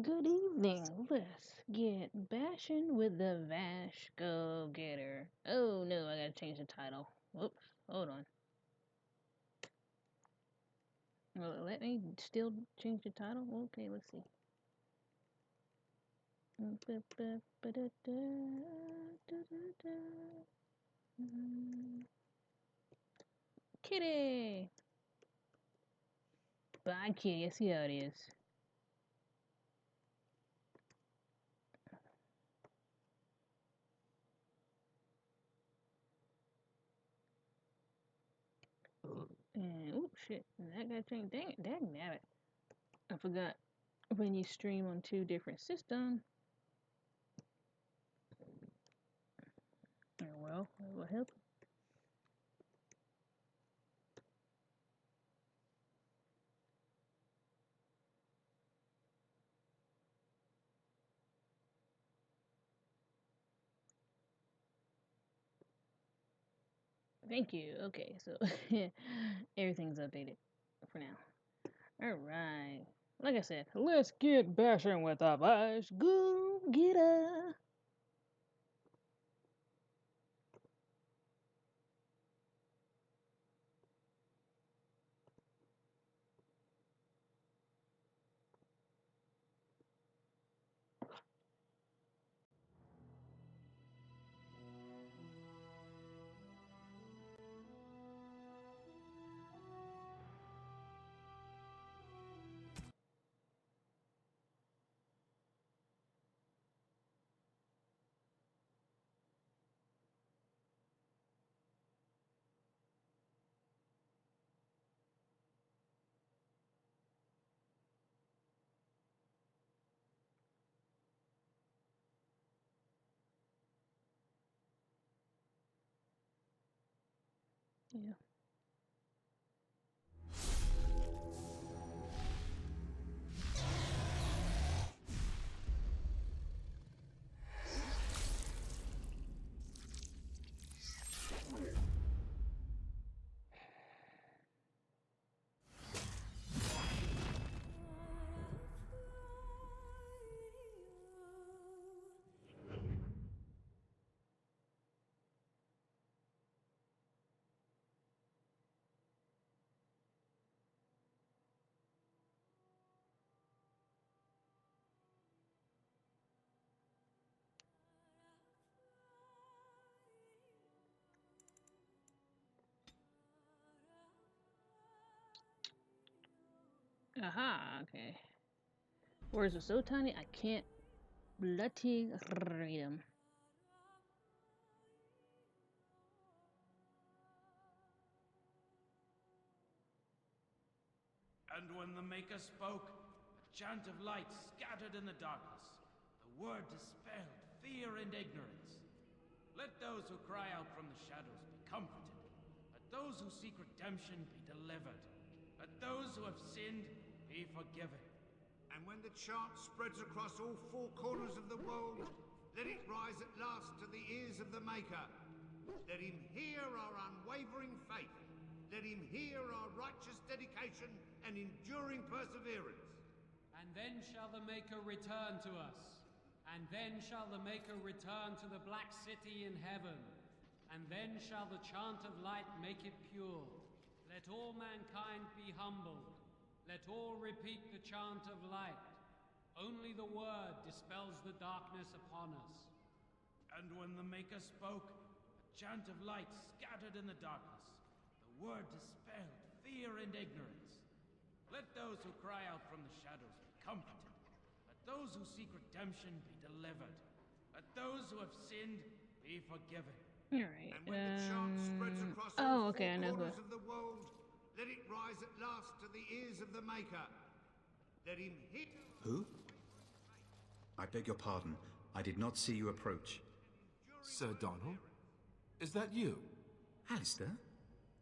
Good evening. Let's get bashing with the Vash Go Getter. Oh no, I gotta change the title. Whoops, hold on. Well, let me still change the title. Okay, let's see. Kitty! Bye, Kitty. I see how it is. And, oh shit, that got changed. Dang it, dang it. I forgot when you stream on two different systems. Well, it will help. Thank you. Okay, so everything's updated for now. Alright. Like I said, let's get bashing with the Vice Go Getter. Yeah. Aha, okay. Words are so tiny I can't bloody read them. And when the Maker spoke, a chant of light scattered in the darkness. The word dispelled fear and ignorance. Let those who cry out from the shadows be comforted. Let those who seek redemption be delivered. Let those who have sinned be forgiven. And when the chant spreads across all four corners of the world, let it rise at last to the ears of the Maker. Let him hear our unwavering faith. Let him hear our righteous dedication and enduring perseverance. And then shall the Maker return to us. And then shall the Maker return to the Black City in heaven. And then shall the chant of light make it pure. Let all mankind be humbled. Let all repeat the chant of light. Only the word dispels the darkness upon us. And when the Maker spoke, a chant of light scattered in the darkness. The word dispelled fear and ignorance. Let those who cry out from the shadows be comforted. Let those who seek redemption be delivered. Let those who have sinned be forgiven. Alright, And when the chant spreads across all okay, I four know corners who. of the world, let it rise at last to the ears of the Maker. Let him hear... Who? I beg your pardon. I did not see you approach. Sir Donald? Is that you? Alistair?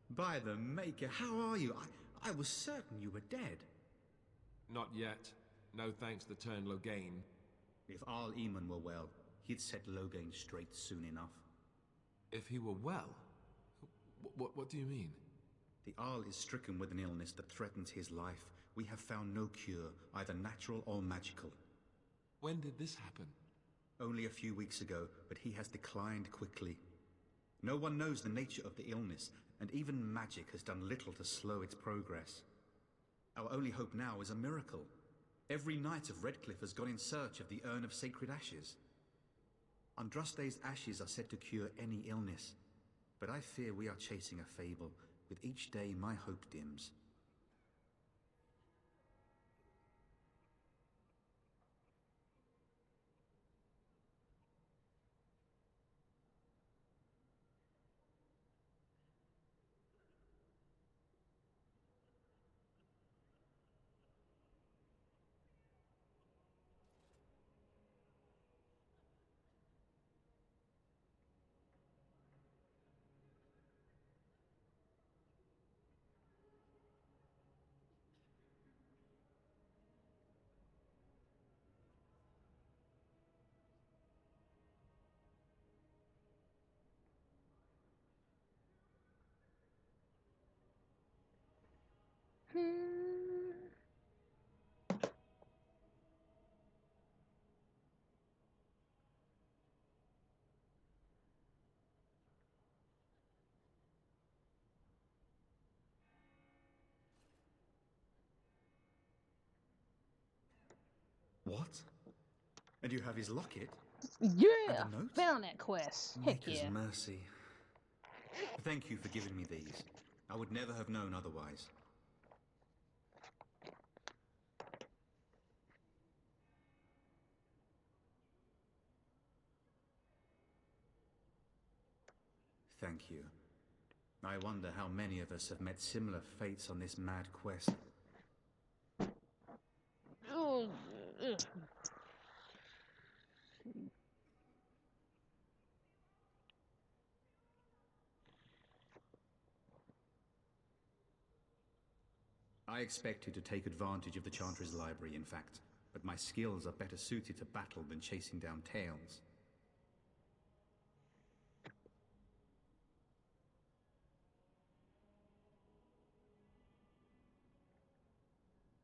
By the Maker, how are you? I was certain you were dead. Not yet. No thanks to Turn Loghain. If Arl Eamon were well, he'd set Loghain straight soon enough. If he were well? What do you mean? The Arl is stricken with an illness that threatens his life. We have found no cure, either natural or magical. When did this happen? Only a few weeks ago, but he has declined quickly. No one knows the nature of the illness, and even magic has done little to slow its progress. Our only hope now is a miracle. Every knight of Redcliffe has gone in search of the Urn of Sacred Ashes. Andraste's ashes are said to cure any illness, but I fear we are chasing a fable. With each day, my hope dims. What? And you have his locket? Yeah! And a note? Found that quest. Heck Maker's yeah. mercy. Thank you for giving me these. I would never have known otherwise. Thank you. I wonder how many of us have met similar fates on this mad quest. Oh, ugh. I expected to take advantage of the Chantry's library, in fact, but my skills are better suited to battle than chasing down tales.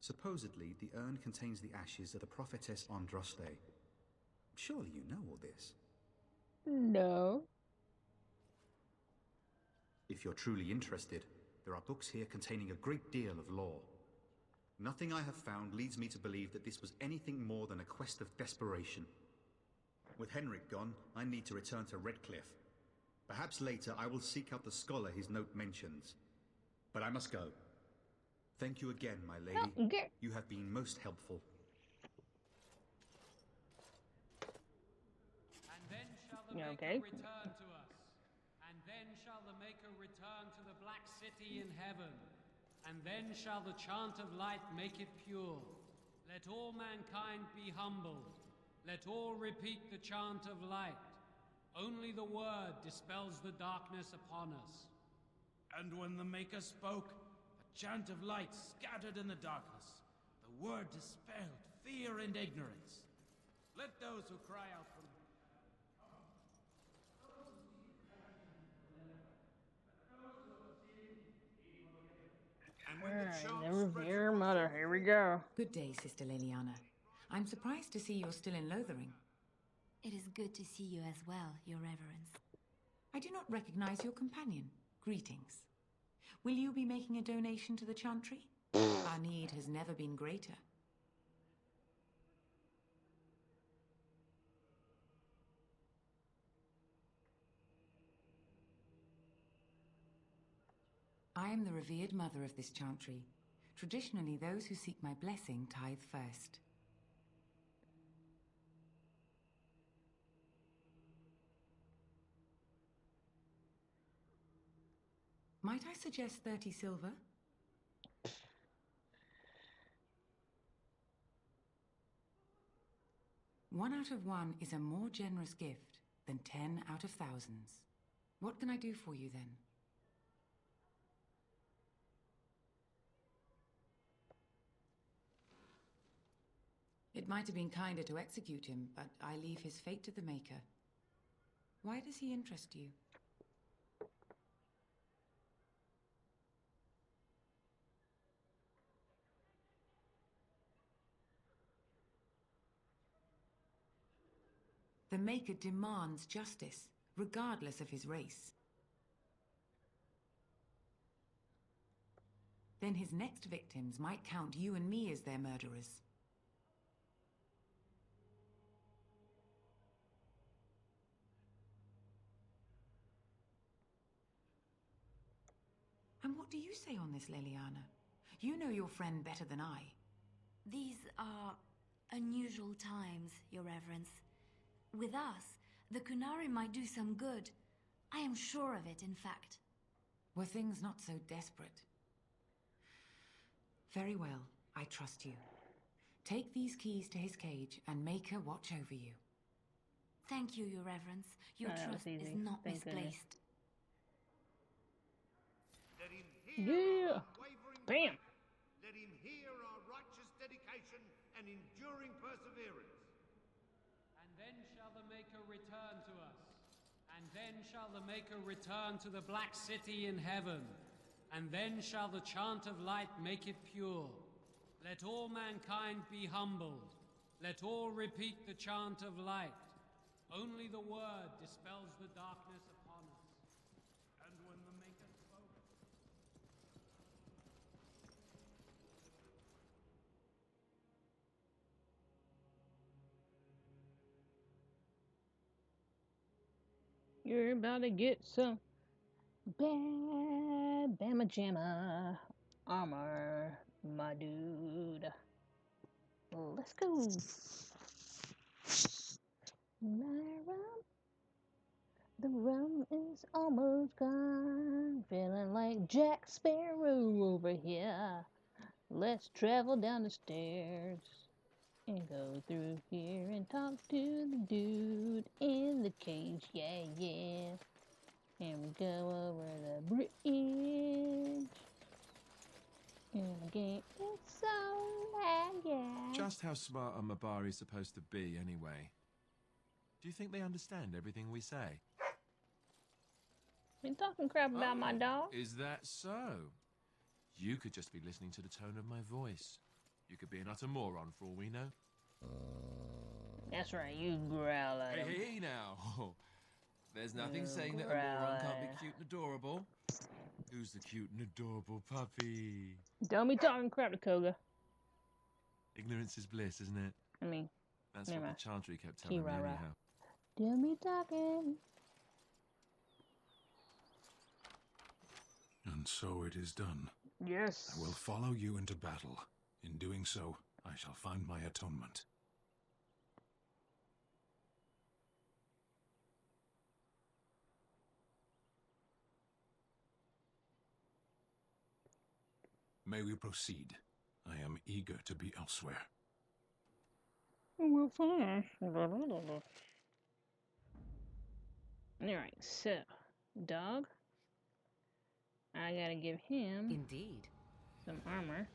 Supposedly, the urn contains the ashes of the prophetess Andraste. Surely you know all this. No. If you're truly interested, there are books here containing a great deal of lore. Nothing I have found leads me to believe that this was anything more than a quest of desperation. With Henrik gone, I need to return to Redcliffe. Perhaps later I will seek out the scholar his note mentions. But I must go. Thank you again, my lady. Oh, okay. You have been most helpful. And then shall the Yeah, Maker okay. return to us. And then shall the Maker return to the Black City in heaven. And then shall the chant of light make it pure. Let all mankind be humbled. Let all repeat the chant of light. Only the word dispels the darkness upon us. And when the Maker spoke, a chant of light scattered in the darkness. The word dispelled fear and ignorance. Let those who cry out from And when the Alright, chant the spreads Revere across Mother. Here we go. Good day, Sister Leliana. I'm surprised to see you're still in Lothering. It is good to see you as well, Your Reverence. I do not recognize your companion. Greetings. Will you be making a donation to the Chantry? Our need has never been greater. I am the revered mother of this Chantry. Traditionally, those who seek my blessing tithe first. Might I suggest 30 silver? One out of one is a more generous gift than 10 out of thousands. What can I do for you then? It might have been kinder to execute him, but I leave his fate to the Maker. Why does he interest you? The Maker demands justice, regardless of his race. Then his next victims might count you and me as their murderers. And what do you say on this, Leliana? You know your friend better than I. These are unusual times, Your Reverence. With us, the Kunari might do some good. I am sure of it, in fact. Were things not so desperate? Very well, I trust you. Take these keys to his cage and make her watch over you. Thank you, Your Reverence. Your trust is not misplaced. Let him hear Yeah. our unwavering Bam. faith. Let him hear our righteous dedication and enduring perseverance. And then shall the Maker return to us. And then shall the Maker return to the Black City in heaven. And then shall the chant of light make it pure. Let all mankind be humbled. Let all repeat the chant of light. Only the word dispels the darkness upon us. And when the Maker spoke, You're about to get some bad Bama Jamma armor, my dude. Let's go. My rum, the rum is almost gone. Feeling like Jack Sparrow over here. Let's travel down the stairs and go through here and talk to the dude in the cage. Yeah, yeah. And we go over the bridge. And the game is so laggy. Just how smart are Mabari supposed to be, anyway? Do you think they understand everything we say? Been talking crap about my dog. Is that so? You could just be listening to the tone of my voice. You could be an utter moron for all we know. That's right, you growl at him. Hey, now. There's nothing You saying that a growl moron can't be at- cute and adorable. Who's the cute and adorable puppy? Don't be talking crap to Koga. Ignorance is bliss, isn't it? I mean, That's Never what mind. the Chantry kept telling me Kirara. anyhow. don't be talking. And so it is done. Yes. I will follow you into battle. In doing so, I shall find my atonement. May we proceed? I am eager to be elsewhere. Well, fine. Alright, so, dog. I gotta give him Indeed. some armor.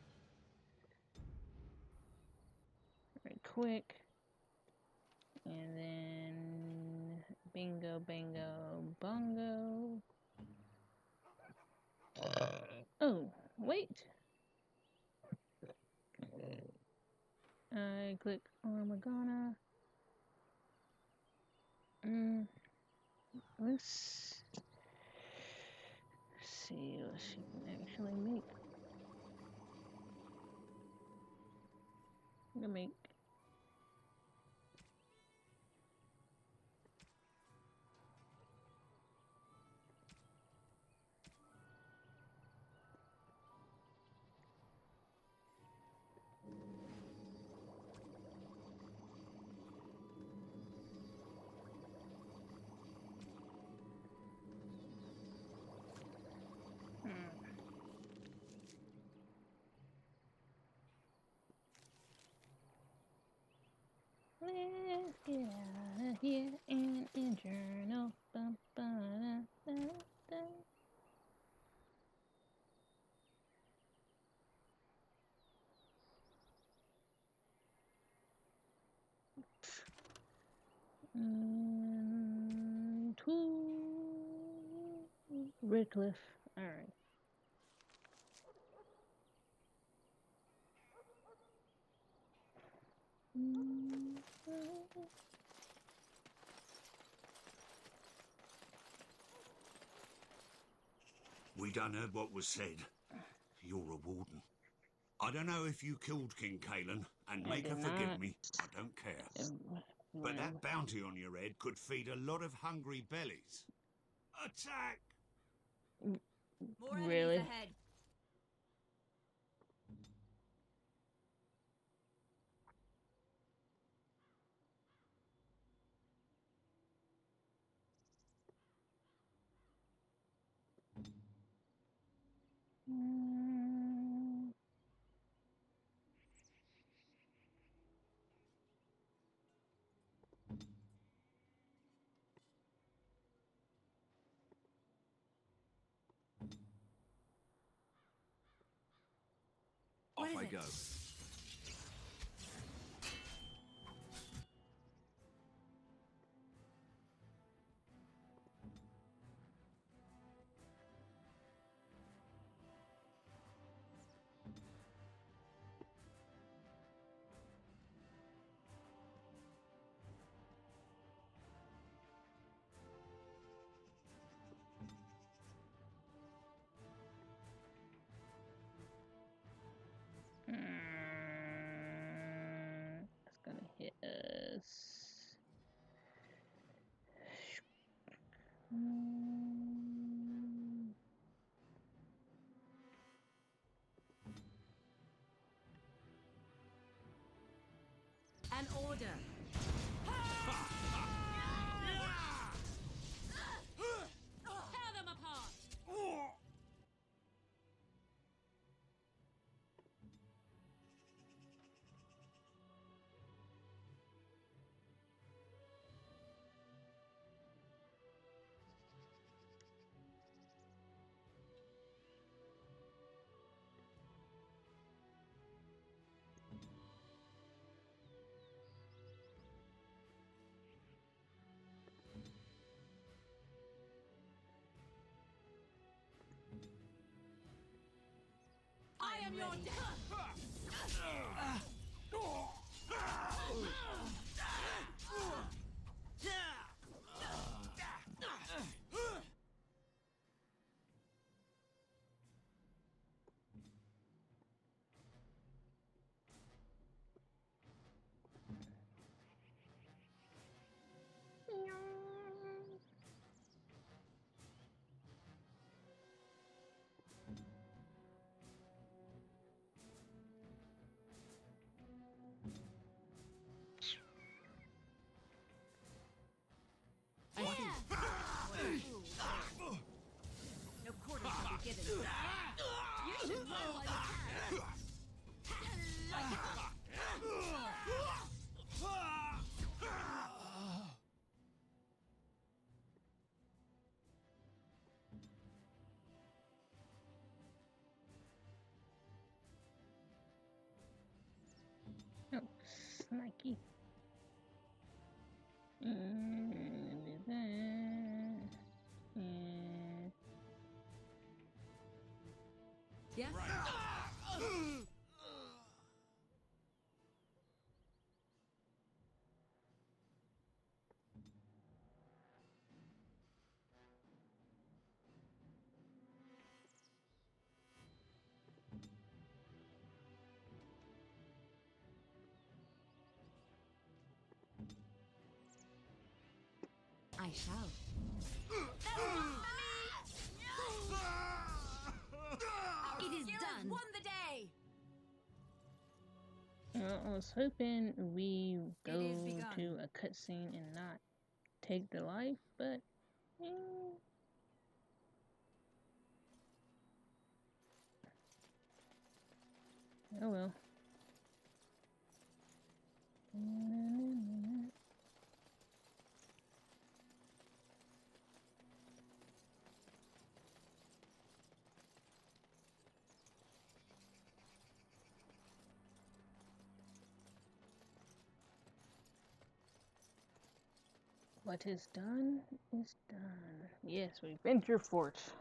Right quick. And then bingo, bango, bongo. Oh, wait. I click on Morgana. Let's see what she can actually make. I'm gonna make let's get out of here and in journal. Bum, ba, da, da, da. To Redcliffe. Alright. We done heard what was said. You're a warden. I don't know if you killed King Kalen, and make her forgive me. I don't care. But that bounty on your head could feed a lot of hungry bellies. Attack! More enemies Really? ahead. Off What I is it? go. It's gonna hit us. An order. Tear them apart. I am your death. No quarter shall be given. You should run while you Oh, snaky. Do that. And Yes. I shall. It is done. Won the day. well, I was hoping we go is begun. to a cutscene and not take the life, but oh well. What is done is done. Yes, we venture forth.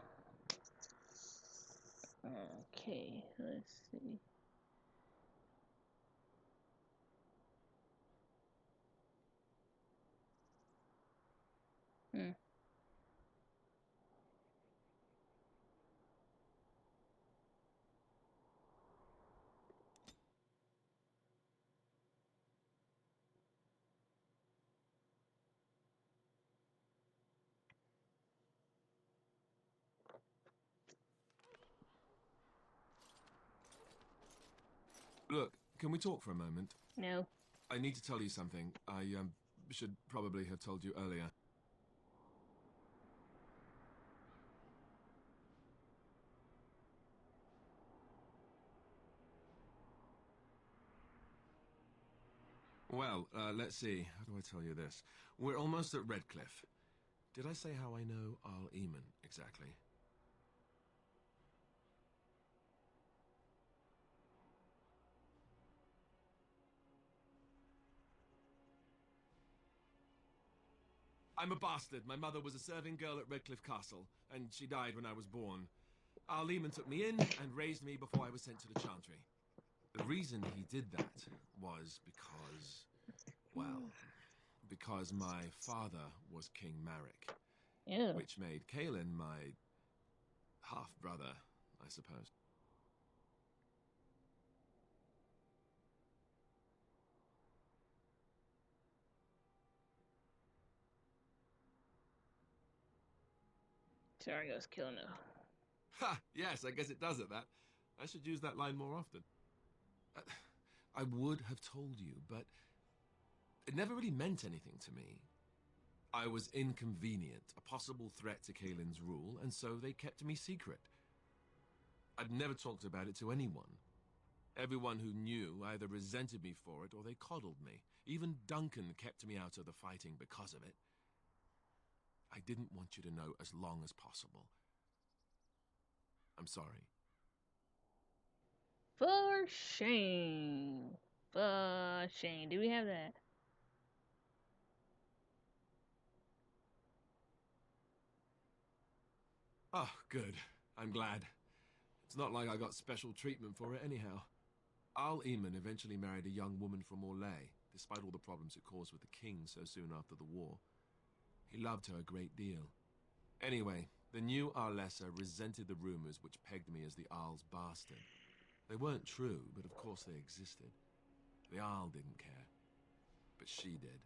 Okay, let's see. can we talk for a moment? No. I need to tell you something. I should probably have told you earlier. Well, let's see. How do I tell you this? We're almost at Redcliffe. Did I say how I know Arl Eamon exactly? I'm a bastard. My mother was a serving girl at Redcliffe Castle, and she died when I was born. Arl Eamon took me in and raised me before I was sent to the Chantry. The reason he did that was because, well, because my father was King Marek. Ew. Which made Kaelin my half-brother, I suppose. Sorry, I was killing it. Ha! Yes, I guess it does at that. I should use that line more often. I would have told you, but it never really meant anything to me. I was inconvenient, a possible threat to Kaelin's rule, and so they kept me secret. I'd never talked about it to anyone. Everyone who knew either resented me for it or they coddled me. Even Duncan kept me out of the fighting because of it. I didn't want you to know as long as possible. I'm sorry. For shame. For shame. Do we have that? Oh, good. I'm glad. It's not like I got special treatment for it anyhow. Arl Eamon eventually married a young woman from Orlais, despite all the problems it caused with the king so soon after the war. He loved her a great deal. Anyway, the new Arlessa resented the rumors which pegged me as the Arl's bastard. They weren't true, but of course they existed. The Arl didn't care, but she did.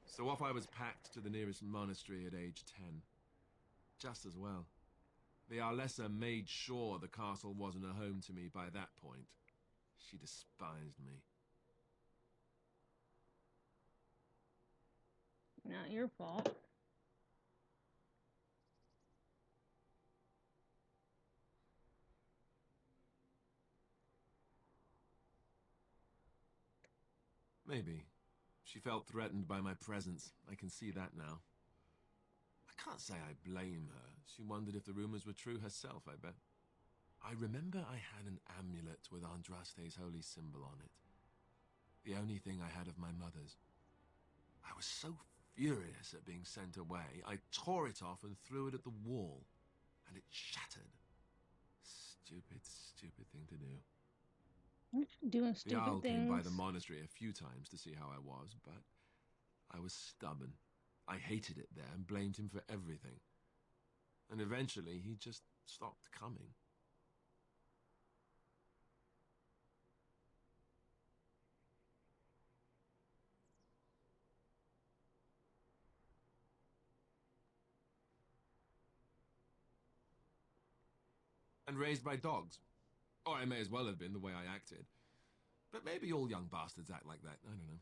So off I was packed to the nearest monastery at age 10. Just as well. The Arlessa made sure the castle wasn't a home to me by that point. She despised me. Not your fault. Maybe. She felt threatened by my presence. I can see that now. I can't say I blame her. She wondered if the rumors were true herself, I bet. I remember I had an amulet with Andraste's holy symbol on it. The only thing I had of my mother's. I was so furious at being sent away, I tore it off and threw it at the wall, and it shattered. Stupid, stupid thing to do. You're doing The stupid Owl things. came by the monastery a few times to see how I was, but I was stubborn. I hated it there and blamed him for everything. And eventually, he just stopped coming. And raised by dogs. Or I may as well have been the way I acted. But maybe all young bastards act like that, I don't know.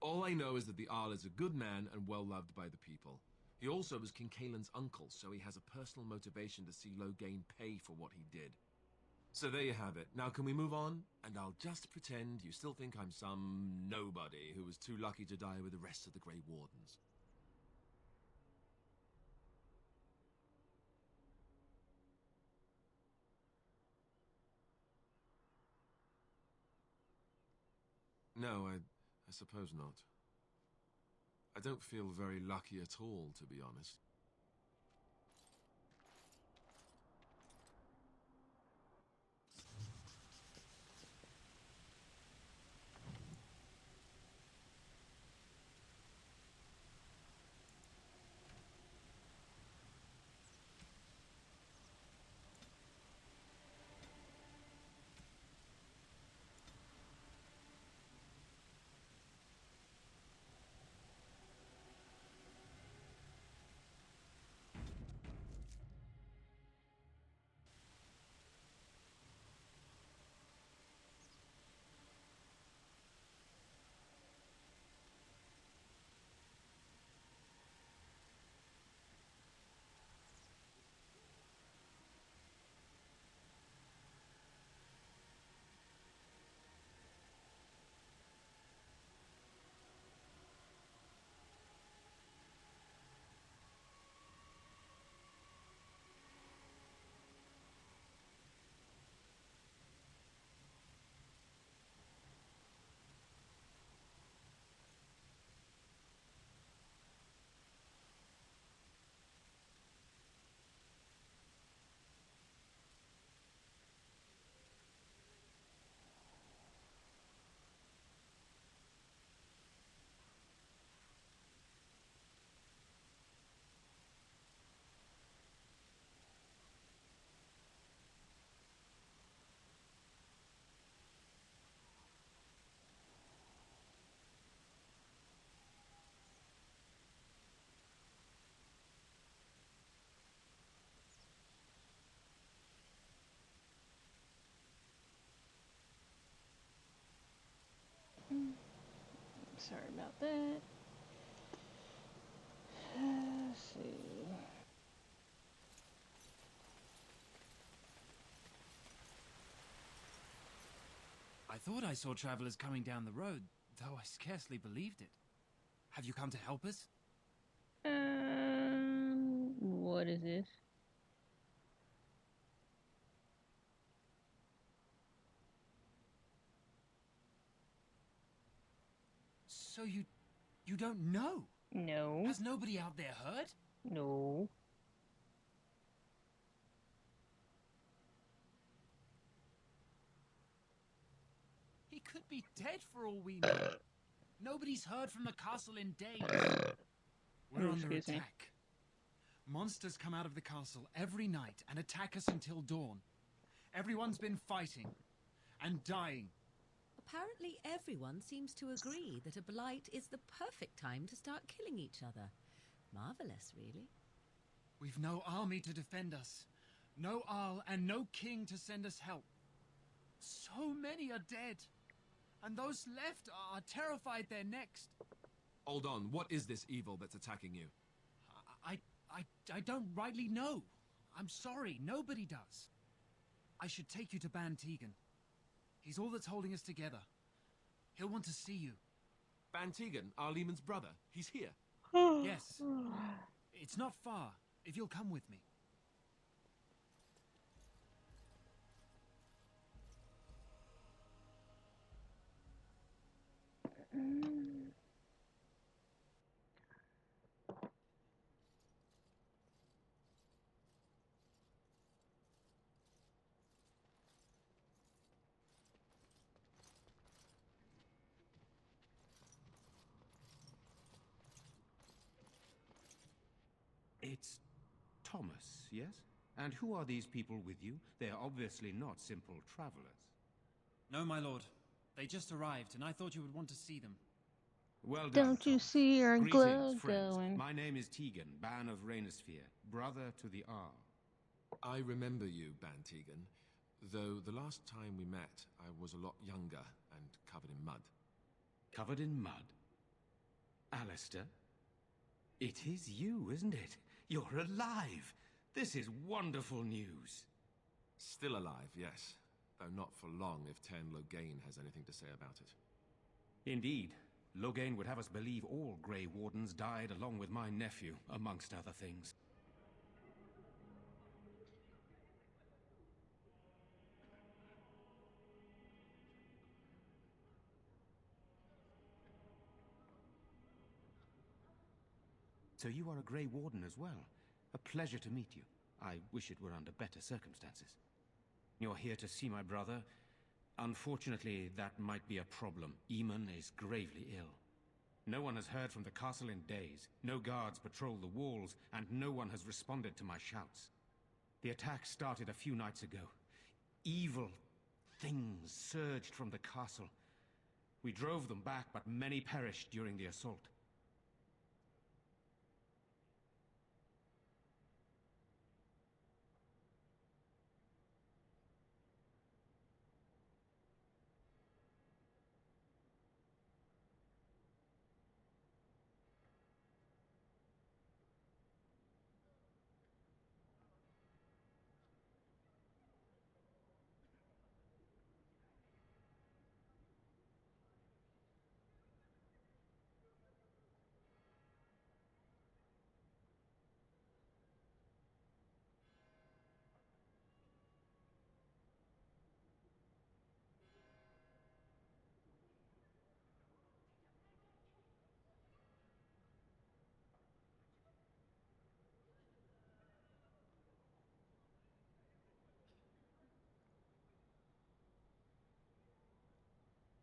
All I know is that the Arl is a good man and well-loved by the people. He also was King Kaelin's uncle, so he has a personal motivation to see Loghain pay for what he did. So there you have it. Now can we move on? And I'll just pretend you still think I'm some nobody who was too lucky to die with the rest of the Grey Wardens. No, I suppose not. I don't feel very lucky at all, to be honest. Sorry about that. Let's see. I thought I saw travelers coming down the road, though I scarcely believed it. Have you come to help us? What is this? So you don't know? No. Has nobody out there heard? No. He could be dead for all we know. Nobody's heard from the castle in days. We're under Excuse me. attack. Monsters come out of the castle every night and attack us until dawn. Everyone's been fighting and dying. Apparently everyone seems to agree that a blight is the perfect time to start killing each other. Marvelous, really. We've no army to defend us. No Arl and no king to send us help. So many are dead. And those left are terrified they're next. Hold on, what is this evil that's attacking you? I don't rightly know. I'm sorry, nobody does. I should take you to Ban Tegan. He's all that's holding us together. He'll want to see you. Ban Tegan, Arlemon's brother. He's here. Yes. It's not far, if you'll come with me. It's Thomas, yes? And who are these people with you? They are obviously not simple travelers. No, my lord. They just arrived, and I thought you would want to see them. Well done, Don't you Thomas. see your glow Greetings, friends. going? My name is Tegan, Ban of Rainersphere, brother to the Arl. I remember you, Ban Tegan. Though the last time we met, I was a lot younger and covered in mud. Covered in mud? Alistair? It is you, isn't it? You're alive! This is wonderful news. Still alive, yes. Though not for long if Tern Loghain has anything to say about it. Indeed. Loghain would have us believe all Grey Wardens died along with my nephew, amongst other things. So you are a Grey Warden as well. A pleasure to meet you. I wish it were under better circumstances. You're here to see my brother. Unfortunately, that might be a problem. Eamon is gravely ill. No one has heard from the castle in days. No guards patrol the walls, and no one has responded to my shouts. The attack started a few nights ago. Evil things surged from the castle. We drove them back, but many perished during the assault.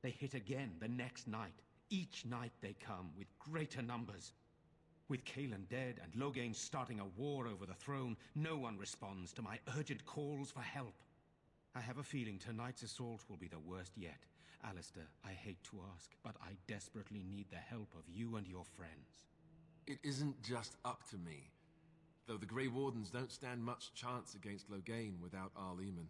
They hit again the next night. Each night they come, with greater numbers. With Cailan dead and Loghain starting a war over the throne, no one responds to my urgent calls for help. I have a feeling tonight's assault will be the worst yet. Alistair, I hate to ask, but I desperately need the help of you and your friends. It isn't just up to me. Though the Grey Wardens don't stand much chance against Loghain without Arl Eamon.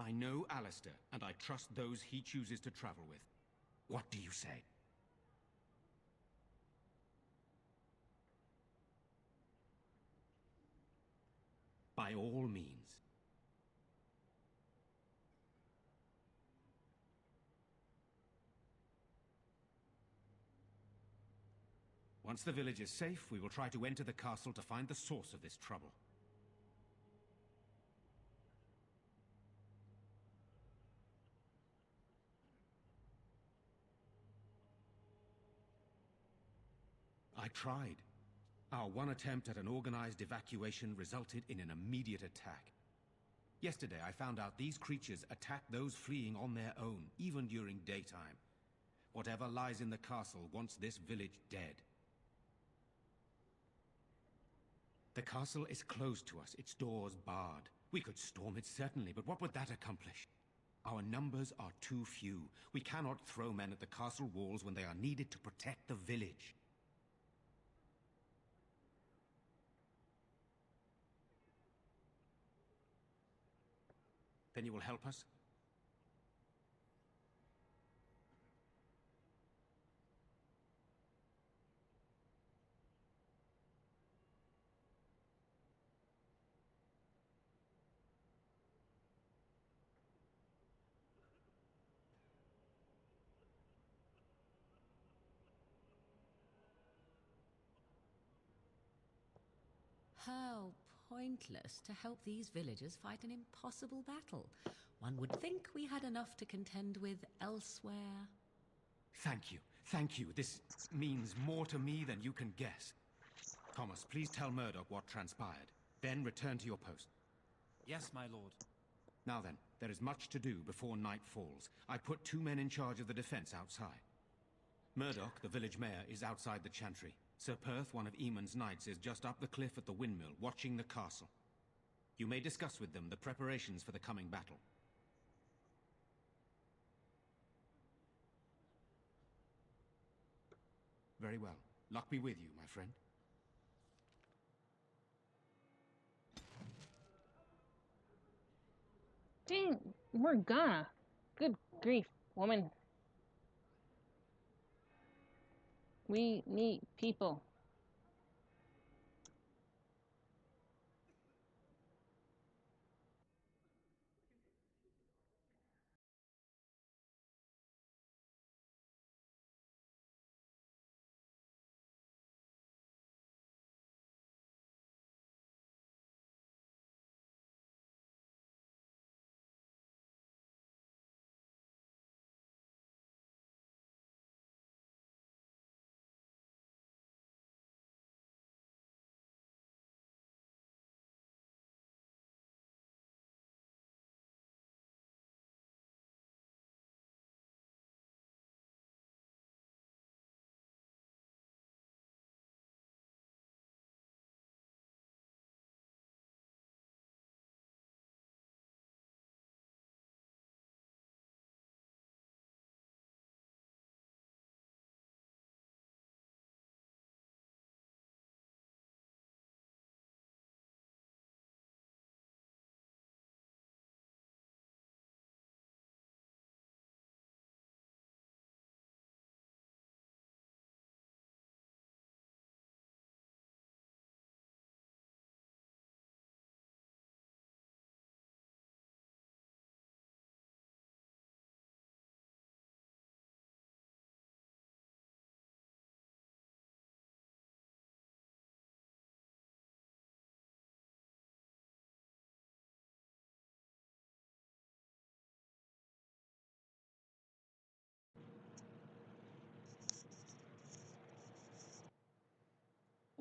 I know Alistair, and I trust those he chooses to travel with. What do you say? By all means. Once the village is safe, we will try to enter the castle to find the source of this trouble. I tried. Our one attempt at an organized evacuation resulted in an immediate attack. Yesterday, I found out these creatures attack those fleeing on their own, even during daytime. Whatever lies in the castle wants this village dead. The castle is closed to us, its doors barred. We could storm it certainly, but what would that accomplish? Our numbers are too few. We cannot throw men at the castle walls when they are needed to protect the village. Then you will help us? How pointless to help these villagers fight an impossible battle. One would think we had enough to contend with elsewhere. Thank you. Thank you. This means more to me than you can guess. Thomas, please tell Murdoch what transpired. Then return to your post. Yes, my lord. Now then, there is much to do before night falls. I put 2 men in charge of the defense outside. Murdoch, the village mayor, is outside the chantry. Sir Perth, one of Eamon's knights, is just up the cliff at the windmill, watching the castle. You may discuss with them the preparations for the coming battle. Very well. Luck be with you, my friend. Dang, Morgana. Good grief, woman. We need people.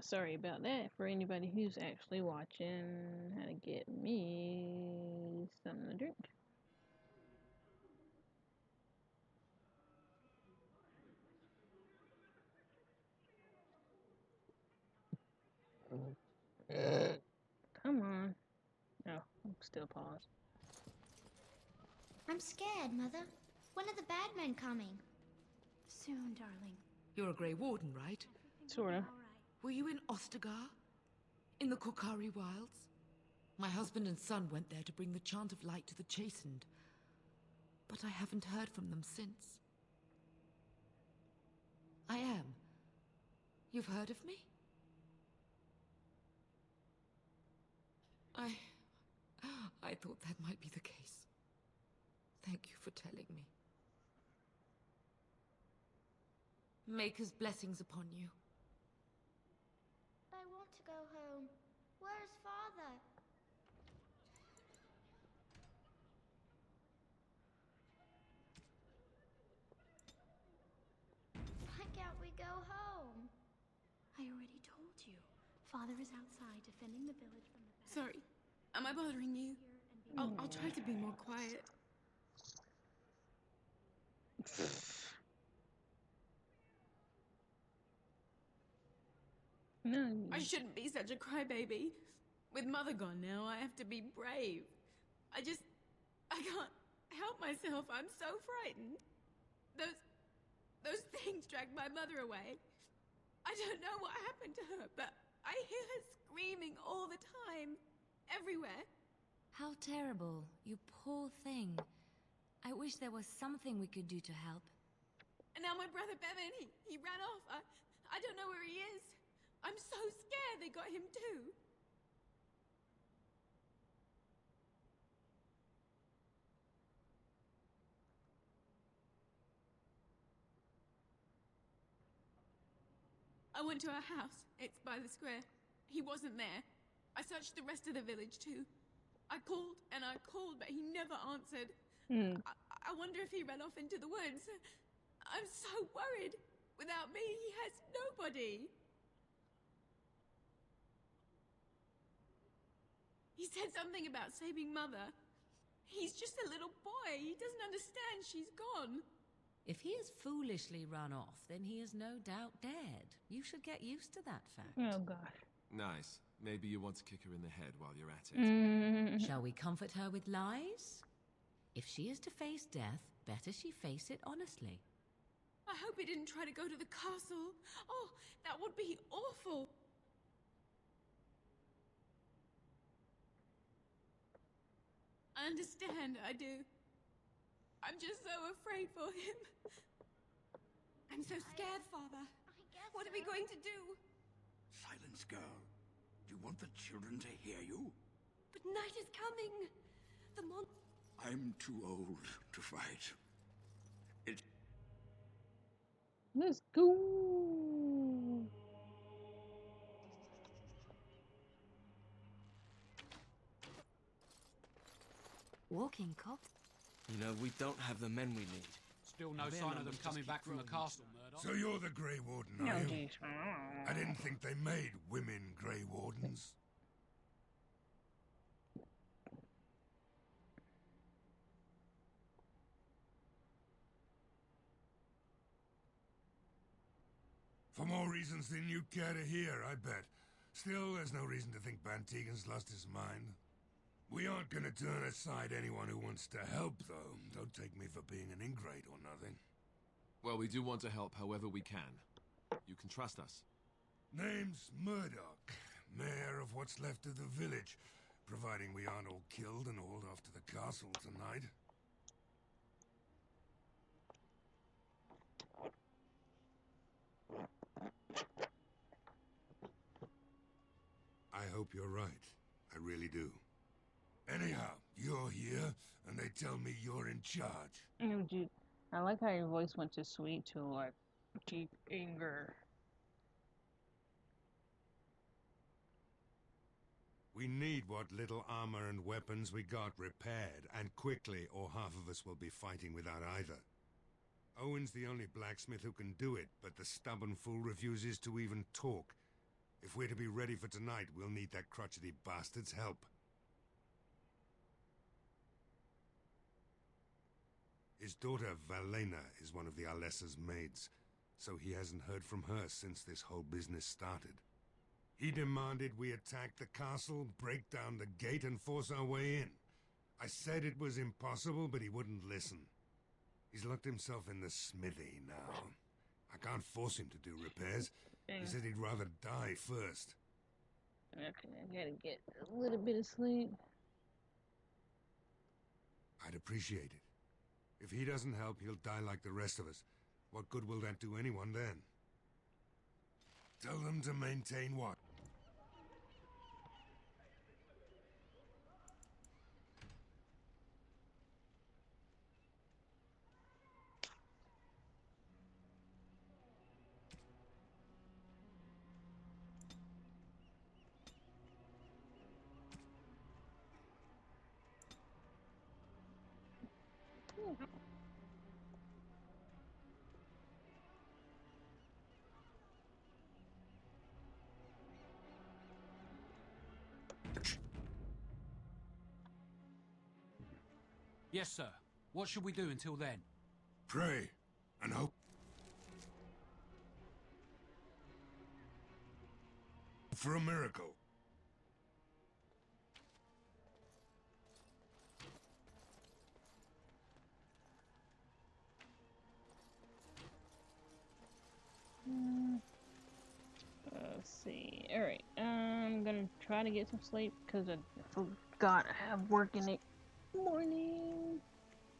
Sorry about that for anybody who's actually watching. How to get me something to drink. Come on. Oh, I'm still paused. I'm scared, Mother. When are the bad men coming? Soon, darling. You're a Grey Warden, right? Sorta. Were you in Ostagar? In the Korkari Wilds? My husband and son went there to bring the chant of light to the chastened, but I haven't heard from them since. I am. You've heard of me? I thought that might be the case. Thank you for telling me. Maker's blessings upon you. I want to go home. Where's Father? Why can't we go home? I already told you. Father is outside defending the village from the... Sorry. Am I bothering you? I'll try to be more quiet. No. I shouldn't be such a crybaby. With Mother gone now, I have to be brave. I can't help myself. I'm so frightened. Those things dragged my mother away. I don't know what happened to her, but I hear her screaming all the time. Everywhere. How terrible, you poor thing. I wish there was something we could do to help. And now my brother Bevan, he ran off. I don't know where he is. I'm so scared they got him too. I went to our house. It's by the square. He wasn't there. I searched the rest of the village too. I called and I called, but he never answered. I wonder if he ran off into the woods. I'm so worried. Without me, he has nobody. He said something about saving Mother. He's just a little boy. He doesn't understand she's gone. If he has foolishly run off, then he is no doubt dead. You should get used to that fact. Oh, gosh. Nice. Maybe you want to kick her in the head while you're at it. Shall we comfort her with lies? If she is to face death, better she face it honestly. I hope he didn't try to go to the castle. Oh, that would be awful. I understand, I do. I'm just so afraid for him. I'm so scared, Father. What are we going to do? Silence, girl. Do you want the children to hear you? But night is coming. The mon... I'm too old to fight. Let's go. Walking cops? You know, we don't have the men we need. Still no sign of them coming back from the castle, Murdoch. So you're the Grey Warden, are you? I didn't think they made women Grey Wardens. For more reasons than you care to hear, I bet. Still, there's no reason to think Van Tegan's lost his mind. We aren't gonna turn aside anyone who wants to help, though. Don't take me for being an ingrate or nothing. Well, we do want to help however we can. You can trust us. Name's Murdoch, mayor of what's left of the village, providing we aren't all killed and hauled off to the castle tonight. I hope you're right. I really do. Anyhow, you're here, and they tell me you're in charge. Oh, dude. I like how your voice went to sweet to like deep anger. We need what little armor and weapons we got repaired, and quickly, or half of us will be fighting without either. Owen's the only blacksmith who can do it, but the stubborn fool refuses to even talk. If we're to be ready for tonight, we'll need that crotchety bastard's help. His daughter, Valena, is one of the Alessa's maids, so he hasn't heard from her since this whole business started. He demanded we attack the castle, break down the gate, and force our way in. I said it was impossible, but he wouldn't listen. He's locked himself in the smithy now. I can't force him to do repairs. He said he'd rather die first. Okay, I gotta get a little bit of sleep. I'd appreciate it. If he doesn't help, he'll die like the rest of us. What good will that do anyone then? Tell them to maintain what? Yes, sir. What should we do until then? Pray and hope for a miracle. Let's see. Alright, I'm gonna try to get some sleep because I forgot I have work in the morning.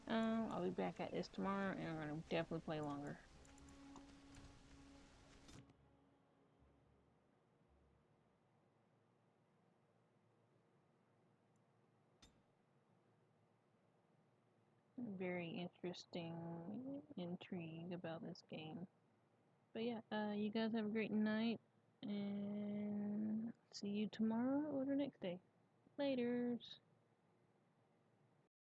I'll be back at this tomorrow and I'm gonna definitely play longer. Very interesting intrigue about this game. But yeah, you guys have a great night and see you tomorrow or the next day. Laters.